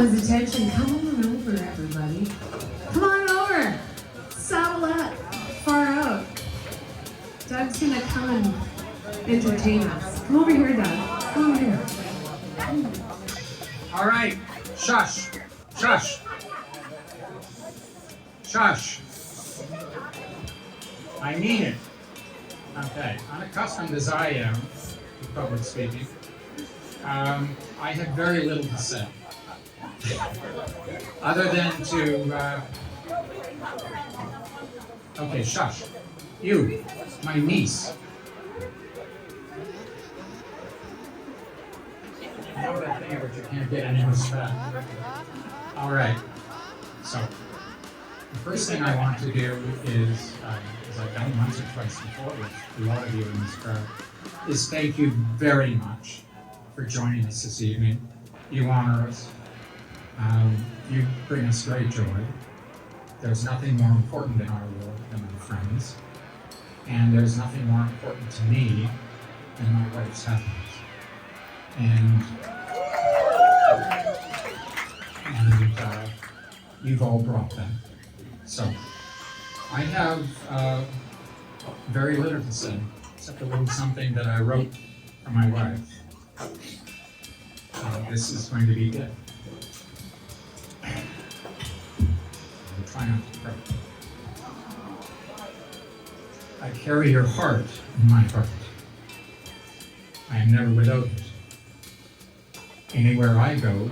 everyone's attention. Come on over, everybody. Come on over. Saddle up. Far out. Doug's gonna come and entertain us. Come over here, Doug. Come over here. All right. Shush. Shush. Shush. I mean it. Okay. Unaccustomed as I am to public speaking, I have very little to say. Other than to, okay, shush. You, my niece. You know that thing but you can't get any respect. All right. So, the first thing I want to do is, as I've done once or twice before with a lot of you in this crowd, is thank you very much for joining us this evening. You honor us. You bring us great joy. There's nothing more important in our world than our friends. And there's nothing more important to me than my wife's happiness. And you've all brought that. So I have very little to say, except a little something that I wrote for my wife. This is going to be good. I'll try not to cry. I carry your heart in my heart. I am never without it. Anywhere I go,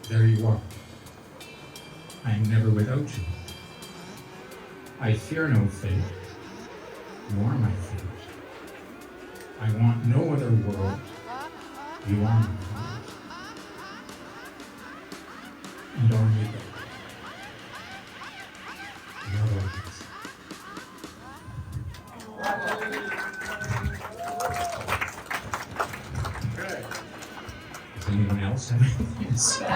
there you are. I am never without you. I fear no fate. You are my fate. I want no other world. You are my heart. And on you go. Not always. Good. Does anyone else have anything to say?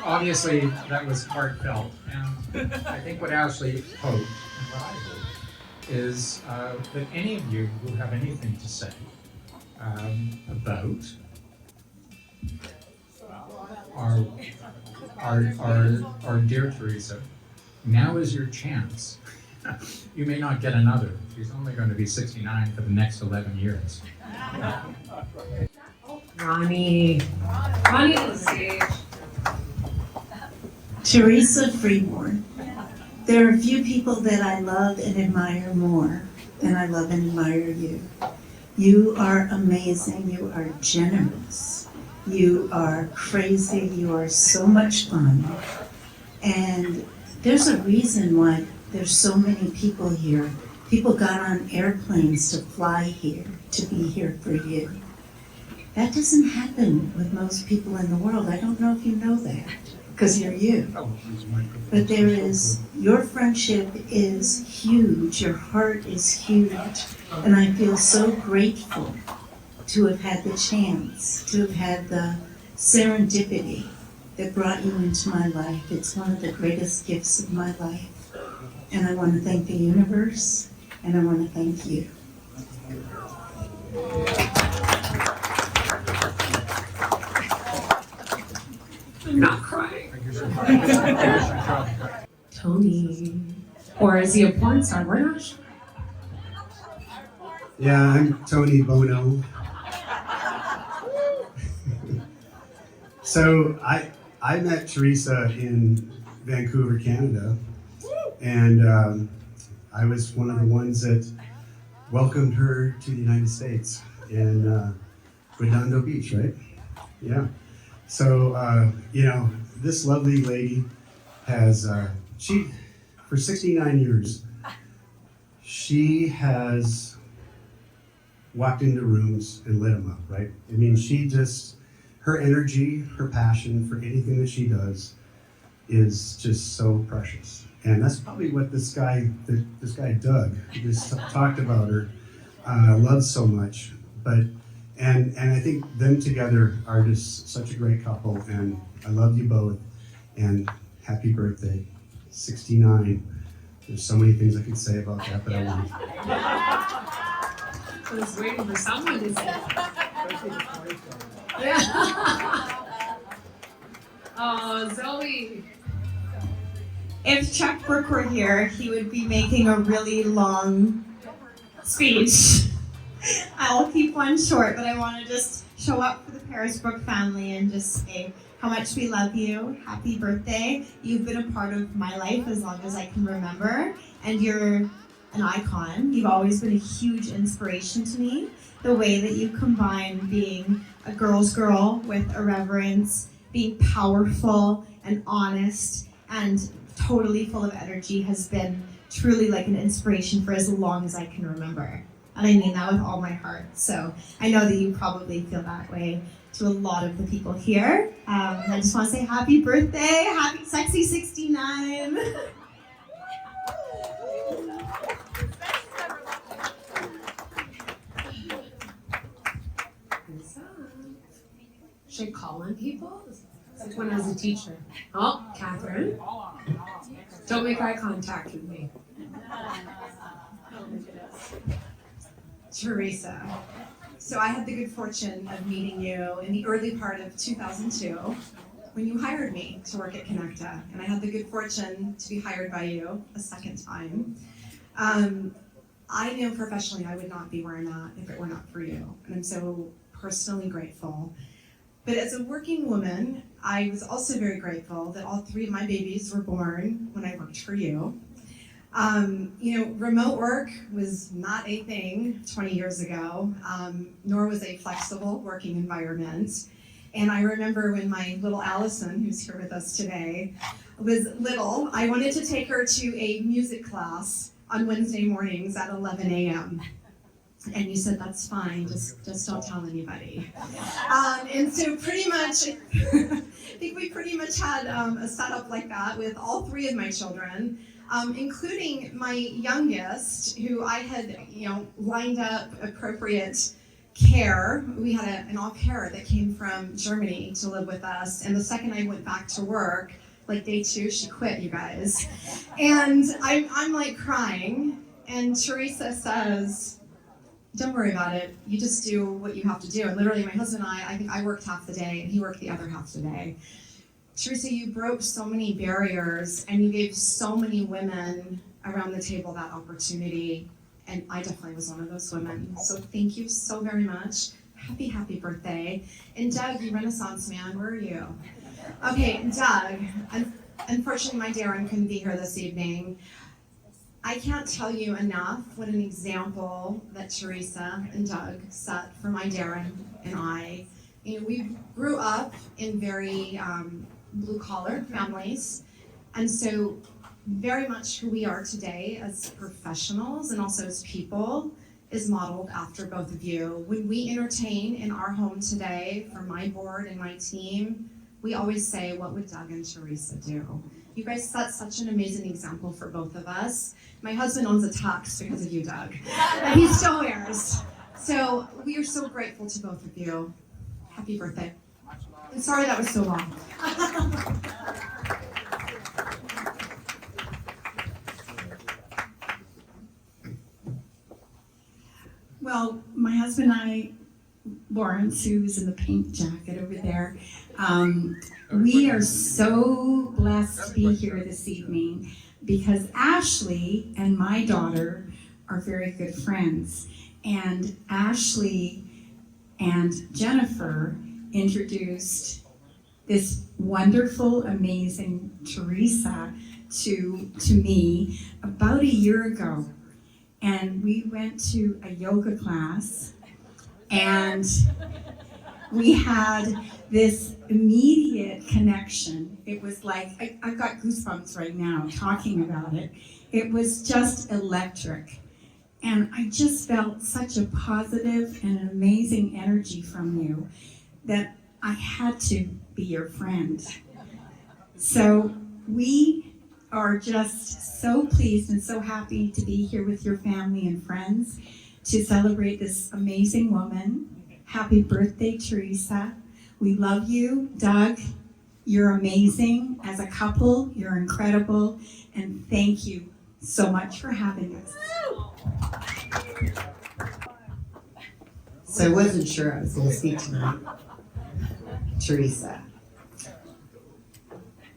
Obviously, that was heartfelt, and I think what Ashley hoped, and what I hope, is that any of you who have anything to say about our dear Teresa, now is your chance. You may not get another. She's only going to be 69 for the next 11 years. Ronnie to the stage. Teresa Freeborn. There are few people that I love and admire more than I love and admire you. You are amazing. You are generous. You are crazy. You are so much fun. And there's a reason why there's so many people here. People got on airplanes to fly here, to be here for you. That doesn't happen with most people in the world. I don't know if you know that, because you're you. But there is, your friendship is huge, your heart is huge, and I feel so grateful to have had the chance, to have had the serendipity that brought you into my life. It's one of the greatest gifts of my life. And I want to thank the universe, and I want to thank you. I'm not crying. Tony. Or is he a porn star? We're not sure. Yeah, I'm Tony Bono. So I met Teresa in Vancouver, Canada, and I was one of the ones that welcomed her to the United States in Redondo Beach, right? Yeah. So, you know, this lovely lady has, for 69 years, she has walked into rooms and lit them up, right? I mean, her energy, her passion for anything that she does is just so precious. And that's probably what this guy Doug, who just talked about her, loves so much. And I think them together are just such a great couple, and I love you both, and happy birthday, 69. There's so many things I could say about that, but I won't. I was waiting for someone to say. Yeah. Oh, Zoe. If Chuck Brooke were here, he would be making a really long speech. I'll keep one short, but I want to just show up for the Paris Brooke family and just say how much we love you. Happy birthday. You've been a part of my life as long as I can remember, and you're an icon. You've always been a huge inspiration to me. The way that you combine being a girl's girl with irreverence, being powerful and honest and totally full of energy has been truly like an inspiration for as long as I can remember. And I mean that with all my heart. So I know that you probably feel that way to a lot of the people here. I just want to say happy birthday, happy sexy 69. Should I call on people? It's like when I was a teacher. Oh, Catherine. Don't make eye contact with me. Teresa. So I had the good fortune of meeting you in the early part of 2002 when you hired me to work at Connecta, and I had the good fortune to be hired by you a second time. I knew professionally I would not be where I'm at if it were not for you, and I'm so personally grateful. But as a working woman, I was also very grateful that all three of my babies were born when I worked for you. Remote work was not a thing 20 years ago, nor was a flexible working environment. And I remember when my little Allison, who's here with us today, was little, I wanted to take her to a music class on Wednesday mornings at 11 a.m. And you said, that's fine, just don't tell anybody. And so pretty much, I think we pretty much had a setup like that with all three of my children, including my youngest, who I had, lined up appropriate care. We had an au pair that came from Germany to live with us. And the second I went back to work, like day 2, she quit, you guys. And I'm like crying, and Teresa says, don't worry about it. You just do what you have to do. And literally my husband and I think I worked half the day and he worked the other half the day. Teresa, you broke so many barriers and you gave so many women around the table that opportunity. And I definitely was one of those women. So thank you so very much. Happy birthday. And Doug, you Renaissance man, where are you? Okay, Doug, unfortunately my Darren couldn't be here this evening. I can't tell you enough what an example that Teresa and Doug set for my Darren and I. We grew up in very blue-collar families, and so very much who we are today as professionals and also as people is modeled after both of you. When we entertain in our home today for my board and my team, we always say, what would Doug and Teresa do? You guys set such an amazing example for both of us. My husband owns a tux because of you, Doug, and he still wears. So we are so grateful to both of you. Happy birthday. I'm sorry that was so long. Well, my husband and I, Lawrence, who's in the pink jacket over there, we are so blessed to be here this evening because Ashley and my daughter are very good friends. And Ashley and Jennifer introduced this wonderful, amazing Teresa to me about a year ago. And we went to a yoga class and we had this immediate connection. It was like, I've got goosebumps right now talking about it. It was just electric. And I just felt such a positive and amazing energy from you that I had to be your friend. So we are just so pleased and so happy to be here with your family and friends to celebrate this amazing woman. Happy birthday, Teresa. We love you, Doug. You're amazing. As a couple, you're incredible. And thank you so much for having us. So I wasn't sure I was going to speak tonight. Teresa,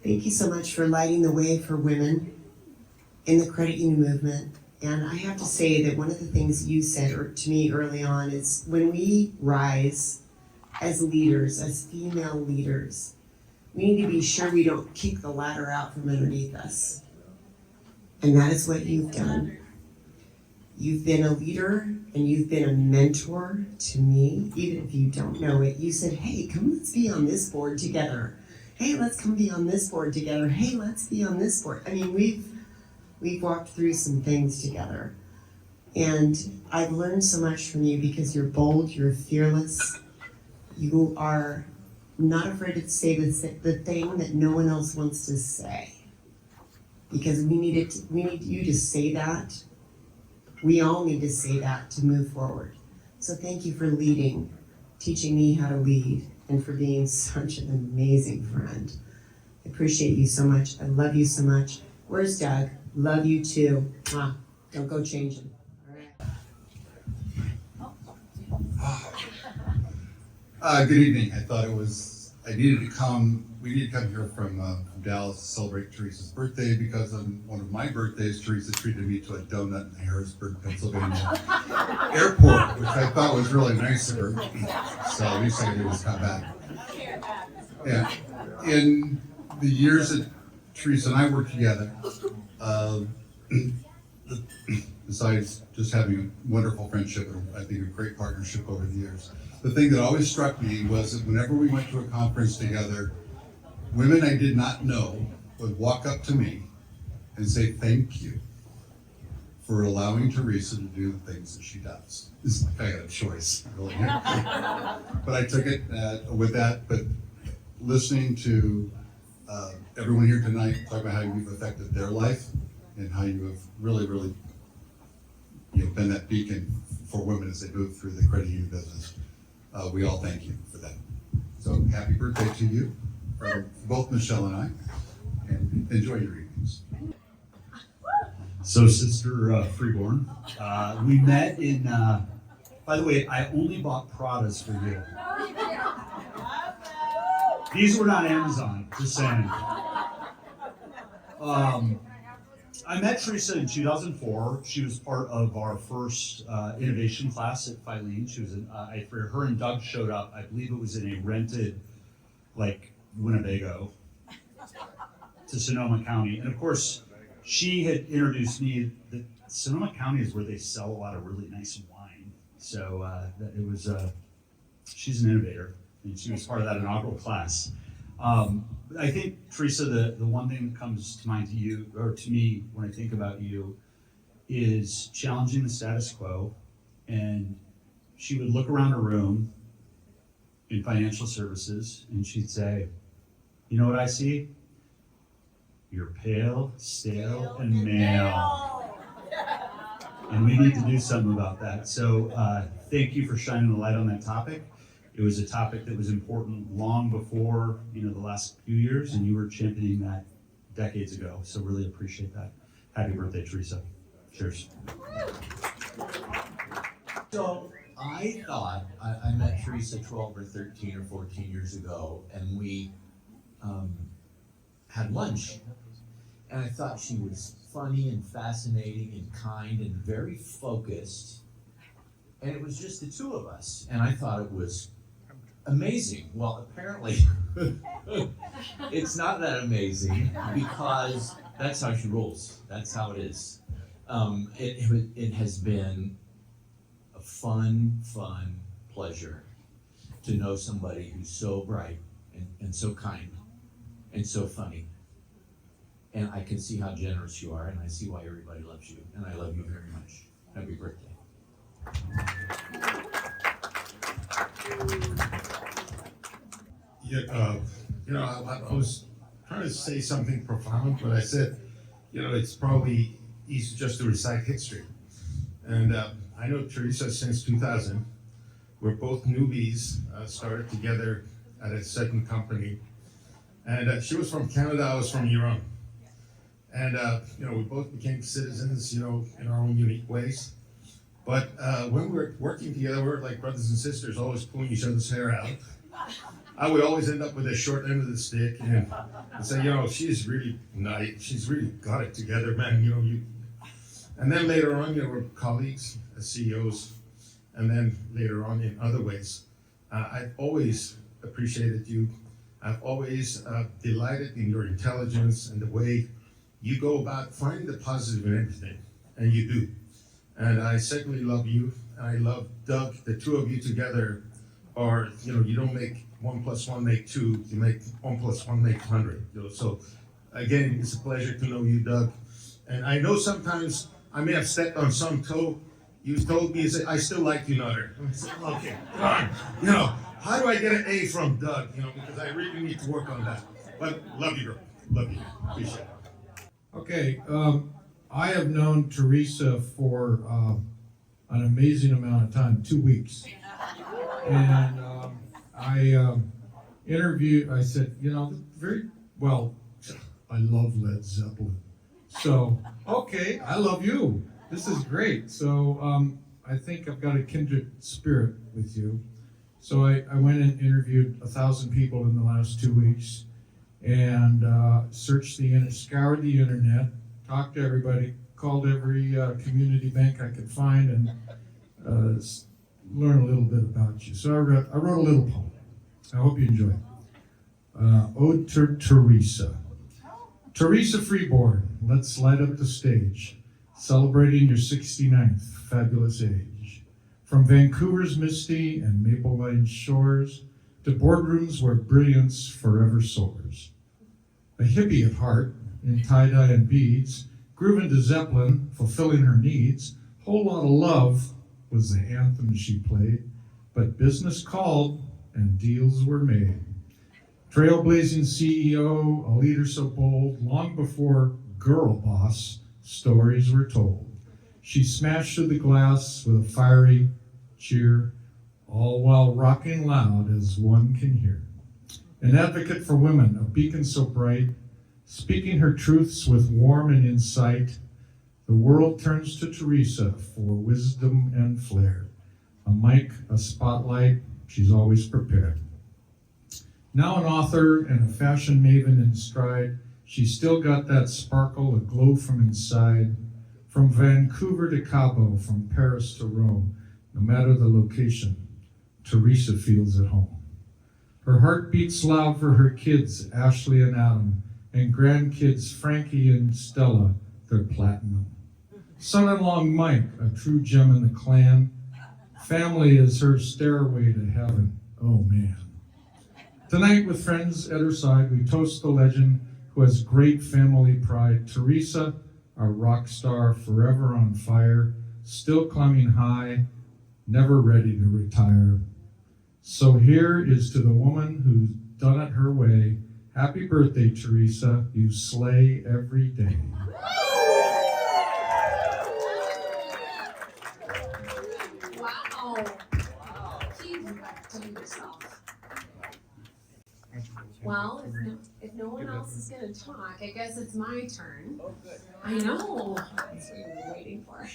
thank you so much for lighting the way for women in the credit union movement. And I have to say that one of the things you said to me early on is when we rise as leaders, as female leaders, we need to be sure we don't kick the ladder out from underneath us. And that is what you've done. You've been a leader and you've been a mentor to me, even if you don't know it. You said, hey, come let's be on this board together. Hey, let's come be on this board together. Hey, let's be on this board. I mean, we've walked through some things together. And I've learned so much from you because you're bold, you're fearless. You are not afraid to say the thing that no one else wants to say. Because we need you to say that. We all need to say that to move forward. So thank you for leading, teaching me how to lead, and for being such an amazing friend. I appreciate you so much. I love you so much. Where's Doug? Love you too. Don't go changing. All right. Good evening. I thought we needed to come here from Dallas to celebrate Teresa's birthday because on one of my birthdays, Teresa treated me to a donut in Harrisburg, Pennsylvania airport, which I thought was really nice of her. So at least I could do was come back. Yeah. In the years that Teresa and I worked together, besides just having a wonderful friendship and I think a great partnership over the years, the thing that always struck me was that whenever we went to a conference together, women I did not know would walk up to me and say, thank you for allowing Teresa to do the things that she does. It's like I got a choice, really. But I took it with that, but listening to everyone here tonight talk about how you've affected their life and how you have really, really been that beacon for women as they move through the credit union business. We all thank you for that. So happy birthday to you, from both Michelle and I, and enjoy your evenings. So Sister Freeborn, we met in, by the way, I only bought Pradas for you. These were not Amazon, just saying. I met Teresa in 2004. She was part of our first innovation class at Filene. She was, her and Doug showed up. I believe it was in a rented, Winnebago to Sonoma County. And of course, she had introduced me that Sonoma County is where they sell a lot of really nice wine. So she's an innovator, and she was part of that inaugural class. I think, Teresa, the one thing that comes to mind to you, or to me, when I think about you, is challenging the status quo. And she would look around a room in financial services, and she'd say, you know what I see? You're pale, stale, and male. And we need to do something about that. So thank you for shining the light on that topic. It was a topic that was important long before, the last few years, and you were championing that decades ago. So really appreciate that. Happy birthday, Teresa. Cheers. So I thought I met Teresa 12 or 13 or 14 years ago, and we had lunch. And I thought she was funny and fascinating and kind and very focused. And it was just the two of us. And I thought it was amazing. Well, apparently it's not that amazing because that's how she rolls. That's how it is. It has been a fun pleasure to know somebody who's so bright and so kind and so funny. And I can see how generous you are, and I see why everybody loves you. And I love you very much. Happy birthday. I was trying to say something profound, but I said, it's probably easy just to recite history. And I know Teresa since 2000. We're both newbies, started together at a certain company. And she was from Canada, I was from Iran. And, we both became citizens, in our own unique ways. But when we were working together, we were like brothers and sisters, always pulling each other's hair out. I would always end up with the short end of the stick and say, she's really nice. She's really got it together, man. And then later on, we're colleagues as CEOs. And then later on in other ways. I've always appreciated you. I've always delighted in your intelligence and the way you go about finding the positive in everything. And you do. And I secondly love you. And I love Doug. The two of you together are, you don't make 1 + 1 make 2. You make 1 + 1 make 100. So again, it's a pleasure to know you, Doug. And I know sometimes I may have stepped on some toe. You told me, I still like you, Nutter. I said, okay, darn. How do I get an A from Doug? Because I really need to work on that. But love you, girl. Love you. Appreciate it. Okay, I have known Teresa for an amazing amount of time, 2 weeks. And I interviewed, I said, very well, I love Led Zeppelin. So, okay, I love you. This is great. So I think I've got a kindred spirit with you. So I went and interviewed 1,000 people in the last 2 weeks and scoured the internet, talked to everybody, called every community bank I could find and learn a little bit about you. So I wrote a little poem. I hope you enjoy it. Ode to Teresa. Teresa Freeborn, let's light up the stage. Celebrating your 69th fabulous age. From Vancouver's misty and maple-lined shores to boardrooms where brilliance forever soars. A hippie at heart, in tie-dye and beads, grooving to Zeppelin, fulfilling her needs. Whole lot of love was the anthem she played, but business called and deals were made. Trailblazing CEO, a leader so bold, long before Girl Boss, stories were told. She smashed through the glass with a fiery cheer, all while rocking loud as one can hear. An advocate for women, a beacon so bright, speaking her truths with warmth and insight. The world turns to Teresa for wisdom and flair. A mic, a spotlight, she's always prepared. Now an author and a fashion maven in stride, she's still got that sparkle, a glow from inside. From Vancouver to Cabo, from Paris to Rome, no matter the location, Teresa feels at home. Her heart beats loud for her kids, Ashley and Adam, and grandkids Frankie and Stella, they're platinum. Son-in-law Mike, a true gem in the clan. Family is her stairway to heaven, oh man. Tonight with friends at her side, we toast the legend who has great family pride. Teresa, our rock star, forever on fire, still climbing high, never ready to retire. So here is to the woman who's done it her way. Happy birthday, Teresa. You slay every day. Wow. Please do yourself. Well, if no one else is going to talk, I guess it's my turn. I know. That's what we were waiting for.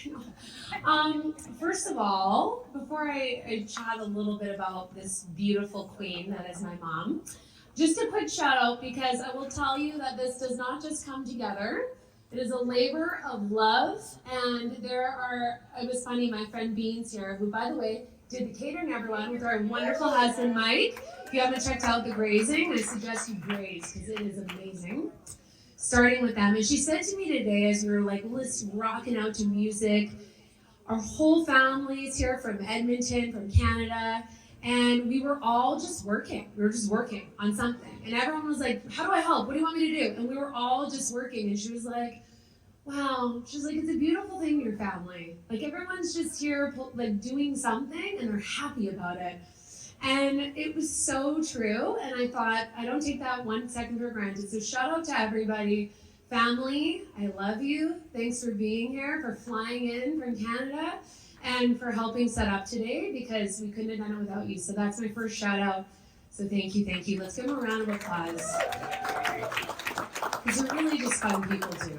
First of all, before I chat a little bit about this beautiful queen that is my mom, just a quick shout out because I will tell you that this does not just come together. It is a labor of love, and it was funny, my friend Beans here, who, by the way, did the catering, everyone, with our wonderful husband, Mike. If you haven't checked out the grazing, I suggest you graze, because it is amazing. Starting with them, and she said to me today, as we were rocking out to music, our whole family is here from Edmonton, from Canada, and we were all just working. We were just working on something. And everyone was like, how do I help? What do you want me to do? And we were all just working. And she was like, wow. She's like, it's a beautiful thing, your family. Like, everyone's just here, doing something, and they're happy about it. And it was so true. And I thought, I don't take that 1 second for granted. So shout out to everybody. Family, I love you. Thanks for being here, for flying in from Canada, and for helping set up today, because we couldn't have done it without you. So that's my first shout out. So thank you, thank you. Let's give them a round of applause. Because they're really just fun people too.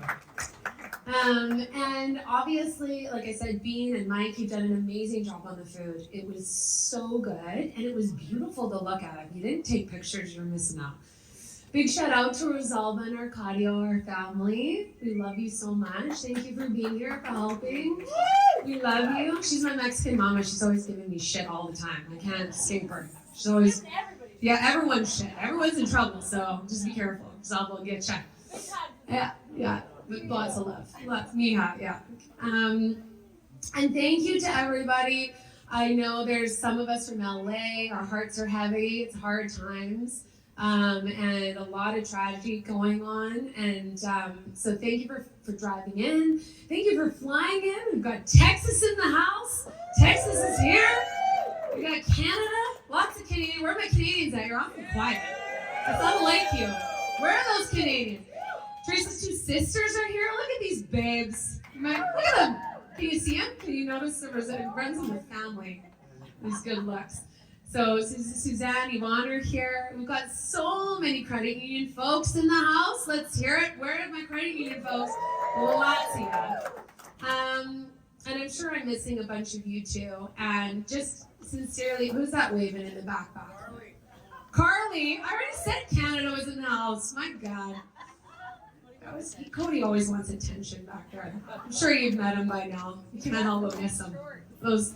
And obviously, like I said, Bean and Mike, you've done an amazing job on the food. It was so good, and it was beautiful to look at. If you didn't take pictures, you're missing out. Big shout out to Rosalba and Arcadio, our family. We love you so much. Thank you for being here, for helping. We love you. She's my Mexican mama. She's always giving me shit all the time. I can't escape her. She's always, yeah, everyone's shit. Everyone's in trouble, so just be careful. Rosalba will get you. Yeah. With lots of love. Mija, yeah. And thank you to everybody. I know there's some of us from LA, our hearts are heavy, it's hard times, and a lot of tragedy going on. And so thank you for driving in. Thank you for flying in. We've got Texas in the house. Texas is here. We got Canada, lots of Canadians. Where are my Canadians at? You're awfully quiet. It's unlike you. Where are those Canadians? Teresa's two sisters are here. Look at these babes. Look at them. Can you see them? Can you notice the runs in the family? These good looks. So Suzanne, Yvonne are here. We've got so many credit union folks in the house. Let's hear it. Where are my credit union folks? Lots of you. And I'm sure I'm missing a bunch of you too. And just sincerely, who's that waving in the backpack? Carly. I already said Canada was in the house. My God. Cody always wants attention back there. I'm sure you've met him by now. You can't help but miss him. Those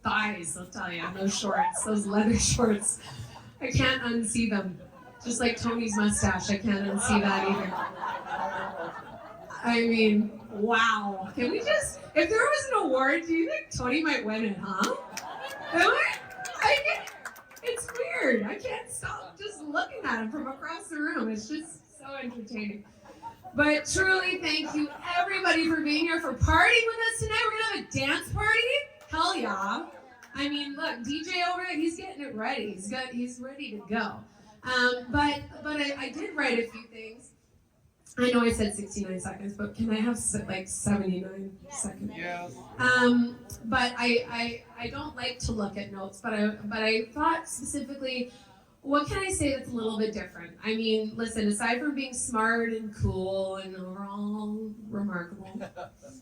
thighs, I'll tell you, those shorts, those leather shorts. I can't unsee them. Just like Tony's mustache, I can't unsee that either. I mean, wow. Can we just, if there was an award, do you think Tony might win it, huh? It's weird. I can't stop just looking at him from across the room. It's just so entertaining. But truly, thank you everybody for being here, for partying with us tonight. We're gonna have a dance party. Hell yeah! I mean, look, DJ over there, he's getting it ready. He's ready to go. But I did write a few things. I know I said 69 seconds, but can I have like 79 seconds? Yeah. But I don't like to look at notes, but I thought specifically, what can I say that's a little bit different? I mean, listen, aside from being smart and cool and overall remarkable,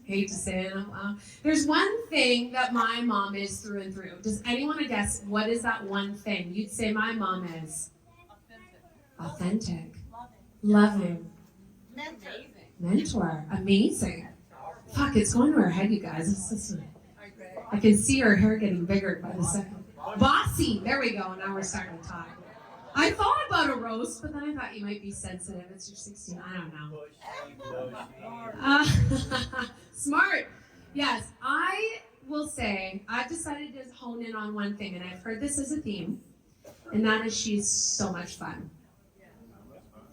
hate to say it out loud, there's one thing that my mom is through and through. Does anyone want to guess what is that one thing? You'd say my mom is authentic, loving, mentor, amazing. Fuck, it's going to her head, you guys. I can see her hair getting bigger by the second. Bossy, there we go. Now we're starting to talk. I thought about a roast, but then I thought you might be sensitive. It's your 16. I don't know. Smart. Yes, I will say I've decided to hone in on one thing, and I've heard this as a theme, and that is she's so much fun.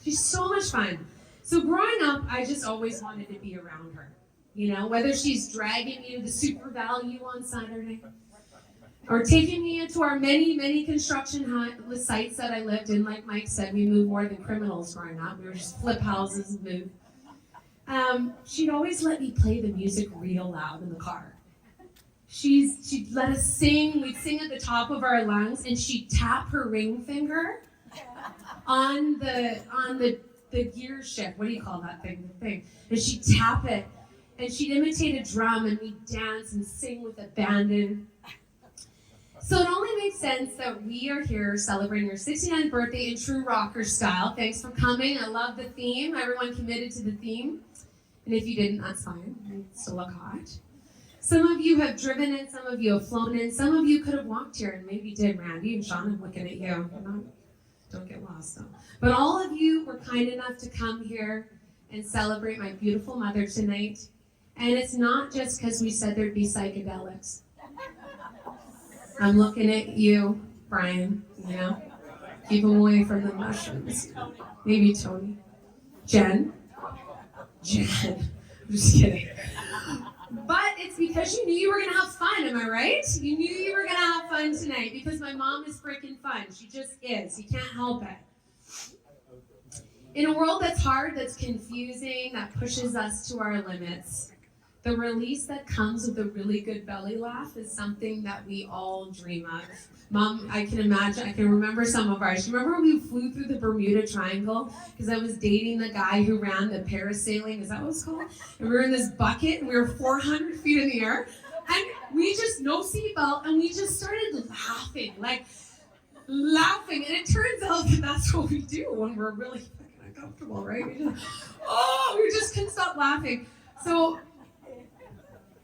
She's so much fun. So growing up, I just always wanted to be around her. You know, whether she's dragging me to the Super Value on Saturday, or taking me into our many construction sites that I lived in. Like Mike said, we moved more than criminals growing up. We were just flip houses and moved. She'd always let me play the music real loud in the car. She'd let us sing. We'd sing at the top of our lungs, and she'd tap her ring finger on the gear shift. What do you call that thing? The thing. And she'd tap it, and she'd imitate a drum, and we'd dance and sing with abandon. So it only makes sense that we are here celebrating your 69th birthday in true rocker style. Thanks for coming. I love the theme. Everyone committed to the theme. And if you didn't, that's fine. You still look hot. Some of you have driven in, some of you have flown in, some of you could have walked here, and maybe did, Randy and Sean. I'm looking at you. Don't get lost though. But all of you were kind enough to come here and celebrate my beautiful mother tonight. And it's not just because we said there'd be psychedelics. I'm looking at you, Brian, you know? Keep him away from the mushrooms. Maybe Tony. Jen. I'm just kidding. But it's because you knew you were gonna have fun, am I right? You knew you were gonna have fun tonight because my mom is freaking fun. She just is. You can't help it. In a world that's hard, that's confusing, that pushes us to our limits, The release that comes with a really good belly laugh is something that we all dream of. Mom, I can remember some of ours. Remember when we flew through the Bermuda Triangle? Because I was dating the guy who ran the parasailing, is that what it's called? And we were in this bucket and we were 400 feet in the air. And we just, no seatbelt, and we just started laughing. And it turns out that that's what we do when we're really fucking uncomfortable, right? We just couldn't stop laughing. So,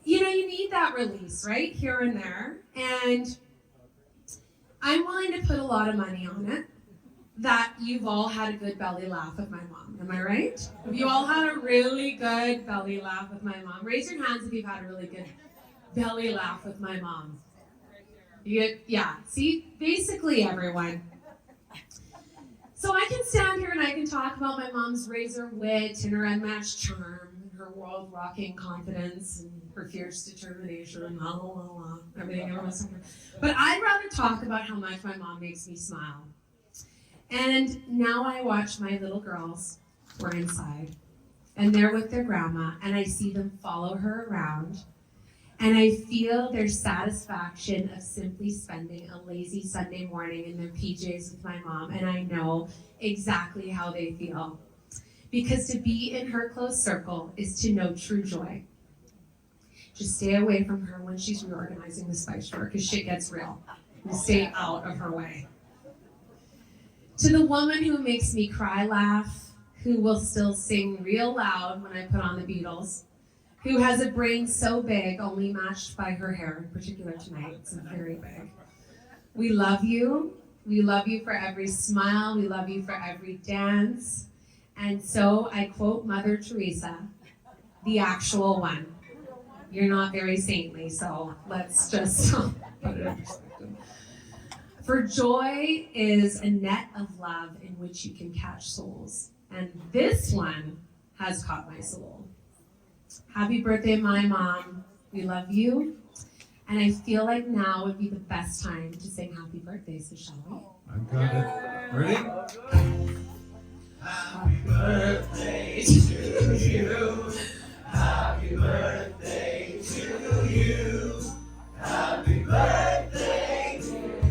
you need that release, right? Here and there. And I'm willing to put a lot of money on it that you've all had a good belly laugh with my mom. Am I right? Have you all had a really good belly laugh with my mom? Raise your hands if you've had a really good belly laugh with my mom. Yeah, see? Basically everyone. So I can stand here and I can talk about my mom's razor wit and her unmatched charm, her world-rocking confidence, and her fierce determination, and everything everyone's talking about. But I'd rather talk about how much my mom makes me smile. And now I watch my little girls, who are inside, and they're with their grandma, and I see them follow her around, and I feel their satisfaction of simply spending a lazy Sunday morning in their PJs with my mom, and I know exactly how they feel. Because to be in her close circle is to know true joy. Just stay away from her when she's reorganizing the spice drawer, because shit gets real. You stay out of her way. To the woman who makes me cry laugh, who will still sing real loud when I put on the Beatles, who has a brain so big, only matched by her hair, in particular tonight, it's very big. We love you. We love you for every smile. We love you for every dance. And so I quote Mother Teresa, the actual one. You're not very saintly, so let's just put it in perspective. For joy is a net of love in which you can catch souls. And this one has caught my soul. Happy birthday, my mom. We love you. And I feel like now would be the best time to sing happy birthday, so shall we? I've got it. Ready? Happy birthday to you. Happy birthday to you. Happy birthday,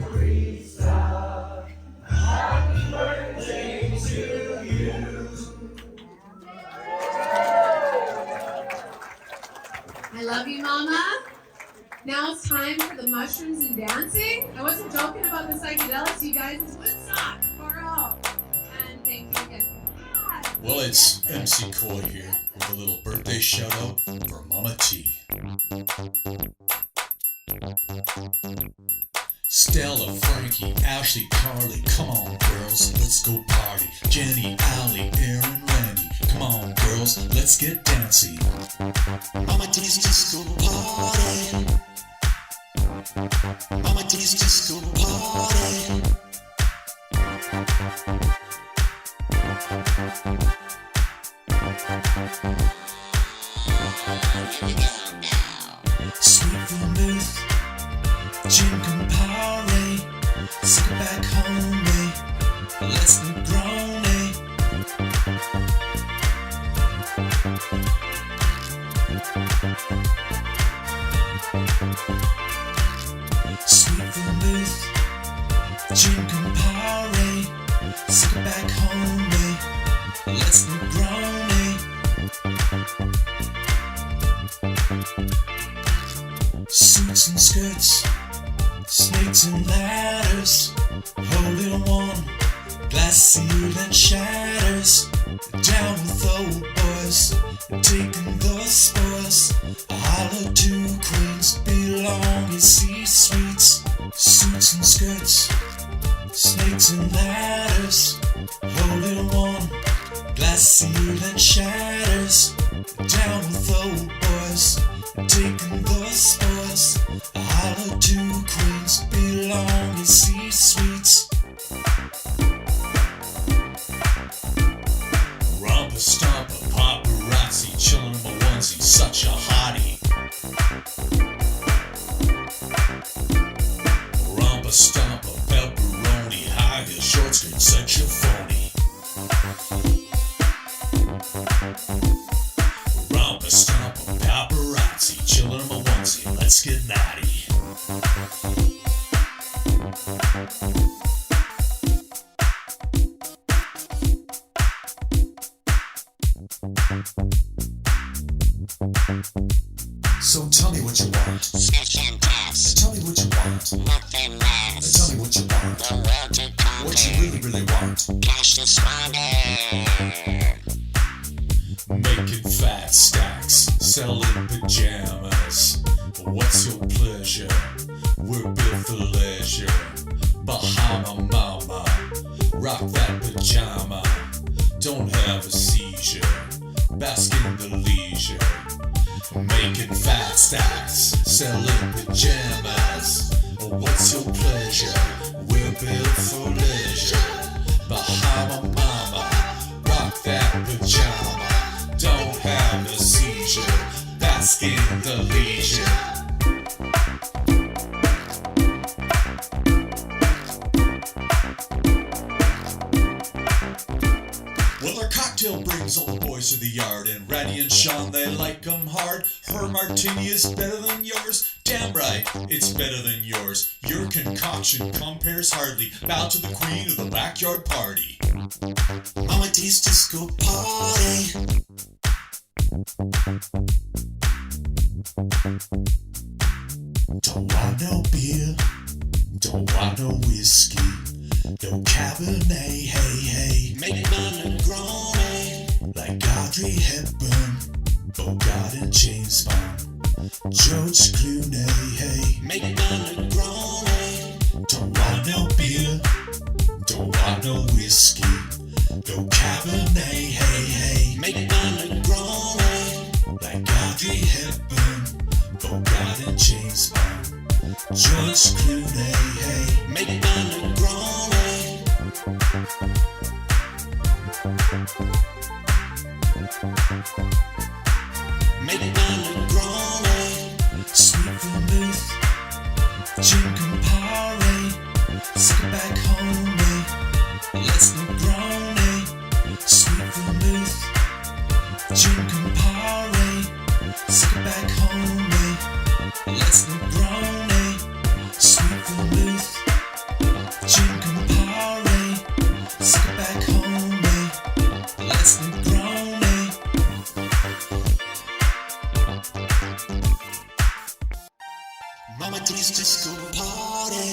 Teresa. Happy birthday to you. I love you, Mama. Now it's time for the mushrooms and dancing. I wasn't joking about the psychedelics, you guys. It's Woodstock. Far out. And thank you again. Well, it's MC Coy here with a little birthday shout out for Mama T. Stella, Frankie, Ashley, Carly, come on girls, let's go party. Jenny, Allie, Aaron, Randy, come on girls, let's get dancy. Mama T's disco party. Mama T's disco party. Sweet vermouth, gin Campari, sick back home, let's Negroni. Sweet vermouth, gin Campari, sick back home, let's Negroni. Suits and skirts, snakes and ladders, holding one, glass sealed and shatters. Down with old boys, taking the spoils. A holler to queens, belong in C-suites. Suits and skirts, snakes and ladders, holding one, glass sealed and shatters. Down with old boys, taking the spoils. A holler to queens, belong in C-suites. Romper stomper, paparazzi, chillin' in my onesie, such a hottie. Romper stomper, pepperoni, high heel, short skirt, such a phony. Romper stomper, paparazzi. So tell me what you want. Tell me what you want. Nothing less. Tell me what you want. The world to come. What you really, really want. Cash is money. Making fat stacks, selling pajamas. What's your pleasure? We're built for leisure. Bahama mama, rock that pajama. Don't have a seizure, bask in the leisure. Making fat stacks, selling pajamas. What's your pleasure? We're built for leisure. Bahama mama, rock that pajama. Don't have a seizure, bask in the leisure. Well, our cocktail brings all the boys to the yard, and Ratty and Sean, they like 'em hard. Her martini is better than yours. Damn right, it's better than yours. Your concoction compares hardly. Bow to the queen of the backyard party. Mama D's disco party. Don't want no beer, don't want no whiskey, no Cabernet, hey, hey. Make my Negroni like Audrey Hepburn, Bogart and James Bond, George Clooney, hey. Make my Negroni. Don't want no beer, don't want no whiskey, no Cabernet, hey, hey. Make my Negroni like Audrey Hepburn, Bogart and James Bond, George Clooney, hey. Make my Negroni. Make my Negroni. Sweet vermouth, gin Campari. Sick it back home, me. Let's Negroni. Sweet vermouth, gin Campari. Sick it back home, me. Let's Negroni. Sweet vermouth, gin Campari. Sick it back home, me. Let's Negroni. Mama D's disco party.